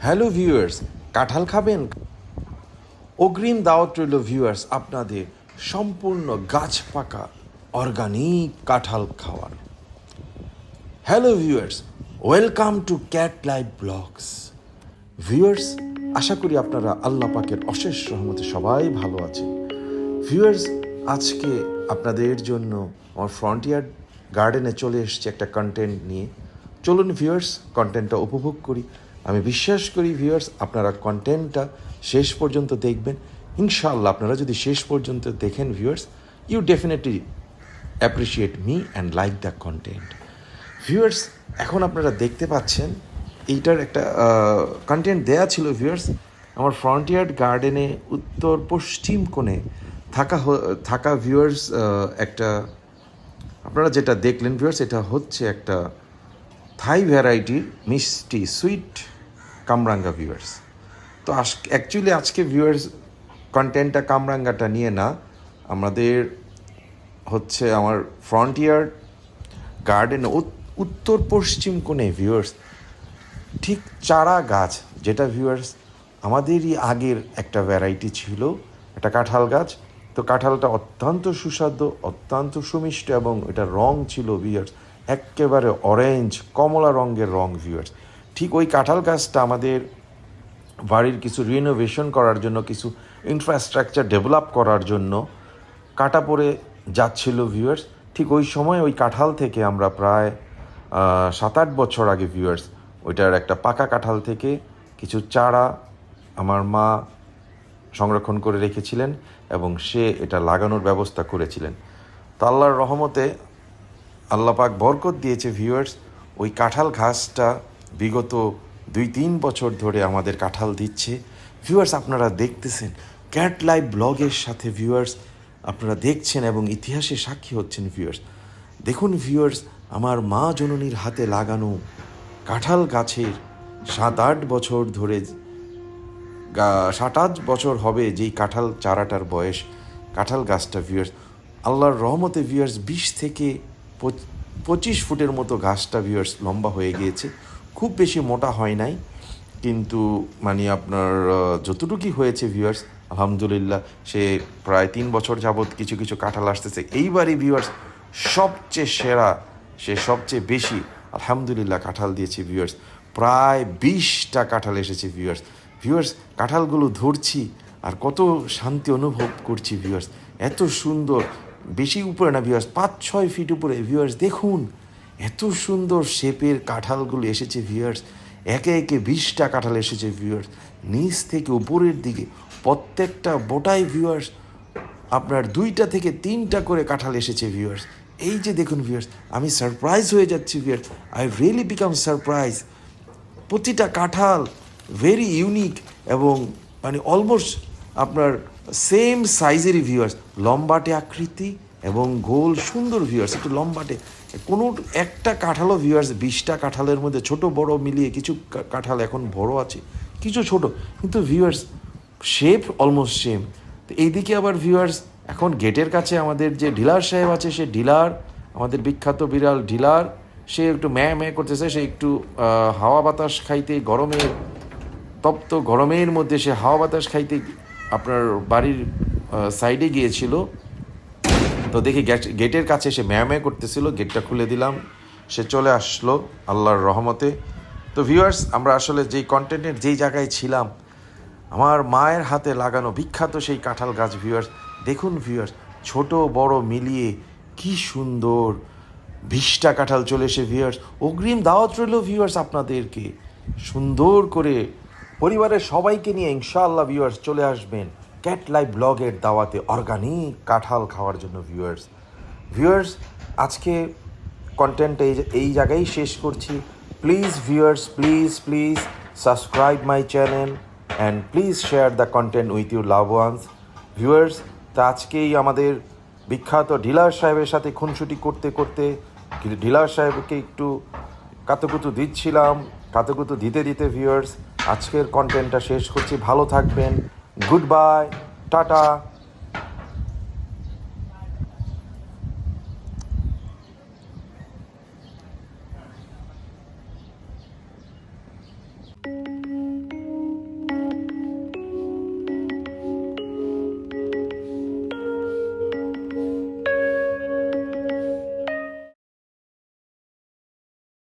Hello viewers, কাঁঠাল খাবেন? অগ্রিম দাওয়াত রইল ভিউয়ার্স আপনাদের সম্পূর্ণ গাছ পাকা অর্গানিক কাঁঠাল খাওয়ার। Hello viewers, welcome to cat live blogs. Viewers, আশা করি আপনারা আল্লাহ পাকের অশেষ রহমতে সবাই ভালো আছেন। ভিউয়ার্স, আজকে আপনাদের জন্য আমার ফ্রন্টিয়ার গার্ডেনে চলে এসেছে একটা কন্টেন্ট নিয়ে। চলুন ভিউয়ার্স, কন্টেন্টটা উপভোগ করি। আমি বিশ্বাস করি ভিউয়ার্স, আপনারা কন্টেন্টটা শেষ পর্যন্ত দেখবেন। ইনশাআল্লাহ আপনারা যদি শেষ পর্যন্ত দেখেন viewers, you definitely appreciate me and like the content. Viewers, এখন আপনারা দেখতে পাচ্ছেন এইটার একটা কন্টেন্ট দেয়া ছিল ভিউয়ার্স। আমার ফ্রন্টিয়ার গার্ডেনে উত্তর পশ্চিম কোণে থাকা ভিউয়ার্স, একটা আপনারা যেটা দেখলেন ভিউয়ার্স, এটা হচ্ছে একটা থাই ভ্যারাইটির মিষ্টি সুইট কামরাঙ্গা ভিউয়ার্স। তো অ্যাকচুয়ালি আজকে ভিউয়ার্স কন্টেন্টটা কামরাঙ্গাটা নিয়ে না, আমাদের হচ্ছে আমার ফ্রন্টিয়ার গার্ডেন উত্তর পশ্চিম কোণে ভিউয়ার্স ঠিক চারা গাছ, যেটা ভিউয়ার্স আমাদেরই আগের একটা ভ্যারাইটি ছিল, একটা কাঁঠাল গাছ। তো কাঁঠালটা অত্যন্ত সুস্বাদু, অত্যন্ত সুমিষ্ট, এবং এটার রং ছিল ভিউয়ার্স একেবারে অরেঞ্জ কমলা রঙের রং ভিউয়ার্স। ঠিক ওই কাঁঠাল গাছটা আমাদের বাড়ির কিছু রিনোভেশন করার জন্য, কিছু ইনফ্রাস্ট্রাকচার ডেভেলপ করার জন্য কাটা পড়ে যাচ্ছিল ভিউয়ার্স। ঠিক ওই সময় ওই কাঁঠাল থেকে আমরা প্রায় 7-8 বছর আগে ভিউয়ার্স ওইটার একটা পাকা কাঁঠাল থেকে কিছু চারা আমার মা সংরক্ষণ করে রেখেছিলেন এবং সে এটা লাগানোর ব্যবস্থা করেছিলেন। তো আল্লাহর রহমতে আল্লাহ পাক বরকত দিয়েছে ভিউয়ার্স, ওই কাঁঠাল ঘাসটা বিগত 2-3 বছর ধরে আমাদের কাঁঠাল দিচ্ছে ভিউয়ার্স। আপনারা দেখতেছেন ক্যাট লাইভ ব্লগের সাথে ভিউয়ার্স, আপনারা দেখছেন এবং ইতিহাসে সাক্ষী হচ্ছেন ভিউয়ার্স। দেখুন ভিউয়ার্স, আমার মা জননীর হাতে লাগানো কাঁঠাল গাছের 7-8 বছর ধরে 7-8 বছর হবে যেই কাঁঠাল চারাটার বয়স, কাঁঠাল গাছটা ভিউয়ার্স আল্লাহর রহমতে ভিউয়ার্স 20 থেকে 25 ফুটের মতো গাছটা ভিউয়ার্স লম্বা হয়ে গিয়েছে। খুব বেশি মোটা হয় নাই, কিন্তু মানে আপনার যতটুকুই হয়েছে ভিউয়ার্স আলহামদুলিল্লাহ, সে প্রায় 3 বছর যাবৎ কিছু কিছু কাঁঠাল আসতেছে। এইবারই ভিউয়ার্স সবচেয়ে সেরা, সে সবচেয়ে বেশি আলহামদুলিল্লাহ কাঁঠাল দিয়েছে ভিউয়ার্স। প্রায় 20টা কাঁঠাল এসেছে ভিউয়ার্স। ভিউয়ার্স, কাঁঠালগুলো ধরছি আর কত শান্তি অনুভব করছি ভিউয়ার্স। এত সুন্দর, বেশি উপরে না ভিউয়ার্স, 5-6 ফিট উপরে ভিউয়ার্স। দেখুন এত সুন্দর শেপের কাঁঠালগুলো এসেছে ভিউয়ার্স। একে একে 20টা কাঁঠাল এসেছে ভিউয়ার্স, নিচ থেকে উপরের দিকে প্রত্যেকটা বোটায় ভিউয়ার্স আপনার 2টা থেকে 3টা করে কাঁঠাল এসেছে ভিউয়ার্স। এই যে দেখুন ভিউয়ার্স, আমি সারপ্রাইজ হয়ে যাচ্ছি viewers, I really become surprise. প্রতিটা কাঁঠাল ভেরি ইউনিক এবং মানে অলমোস্ট আপনার সেম সাইজেরই ভিউয়ার্স, লম্বাটে আকৃতি এবং গোল সুন্দর ভিউয়ার্স, একটু লম্বাটে। কোনো একটা কাঁঠালও ভিউয়ার্স 20টা কাঁঠালের মধ্যে ছোট বড় মিলিয়ে কিছু কাঁঠাল এখন বড় আছে, কিছু ছোট, কিন্তু ভিউয়ার্স শেপ অলমোস্ট সেম। তো এইদিকে আবার ভিউয়ার্স এখন গেটের কাছে আমাদের যে ডিলার সাহেব আছে, সে ডিলার, আমাদের বিখ্যাত বিড়াল ডিলার, সে একটু ম্যাঁ করতেছে। সে একটু হাওয়া বাতাস খাইতে, গরমের তপ্ত গরমের মধ্যে সে হাওয়া বাতাস খাইতে আপনার বাড়ির সাইডে গিয়েছিল। তো দেখি গেটের কাছে সে ম্যাঁ করতেছিল, গেটটা খুলে দিলাম, সে চলে আসলো আল্লাহর রহমতে। তো ভিউয়ার্স, আমরা আসলে যেই কন্টেন্টের যেই জায়গায় ছিলাম, আমার মায়ের হাতে লাগানো বিখ্যাত সেই কাঁঠাল গাছ ভিউয়ার্স। দেখুন ভিউয়ার্স, ছোট বড় মিলিয়ে কি সুন্দর 20টা কাঁঠাল চলে এসে ভিউয়ার্স। অগ্রিম দাওয়াত রইল ভিউয়ার্স আপনাদেরকে, সুন্দর করে পরিবারের সবাইকে নিয়ে ইনশাআল্লাহ ভিউয়ার্স চলে আসবেন ক্যাট লাইভ ব্লগের দাওয়াতে অর্গানিক কাঁঠাল খাওয়ার জন্য ভিউয়ার্স আজকে কন্টেন্ট এই জায়গায় শেষ করছি। Please viewers, please subscribe my channel and please share the content with your love ones viewers. তো আজকেই আমাদের বিখ্যাত ডিলার সাহেবের সাথে খুনসুটি করতে করতে ডিলার সাহেবকে একটু কাতুকুতু দিচ্ছিলাম, কাতুকুতু দিতে ভিউয়ার্স আজকের কন্টেন্টটা শেষ করছি। ভালো থাকবেন, গুড বাই, টাটা।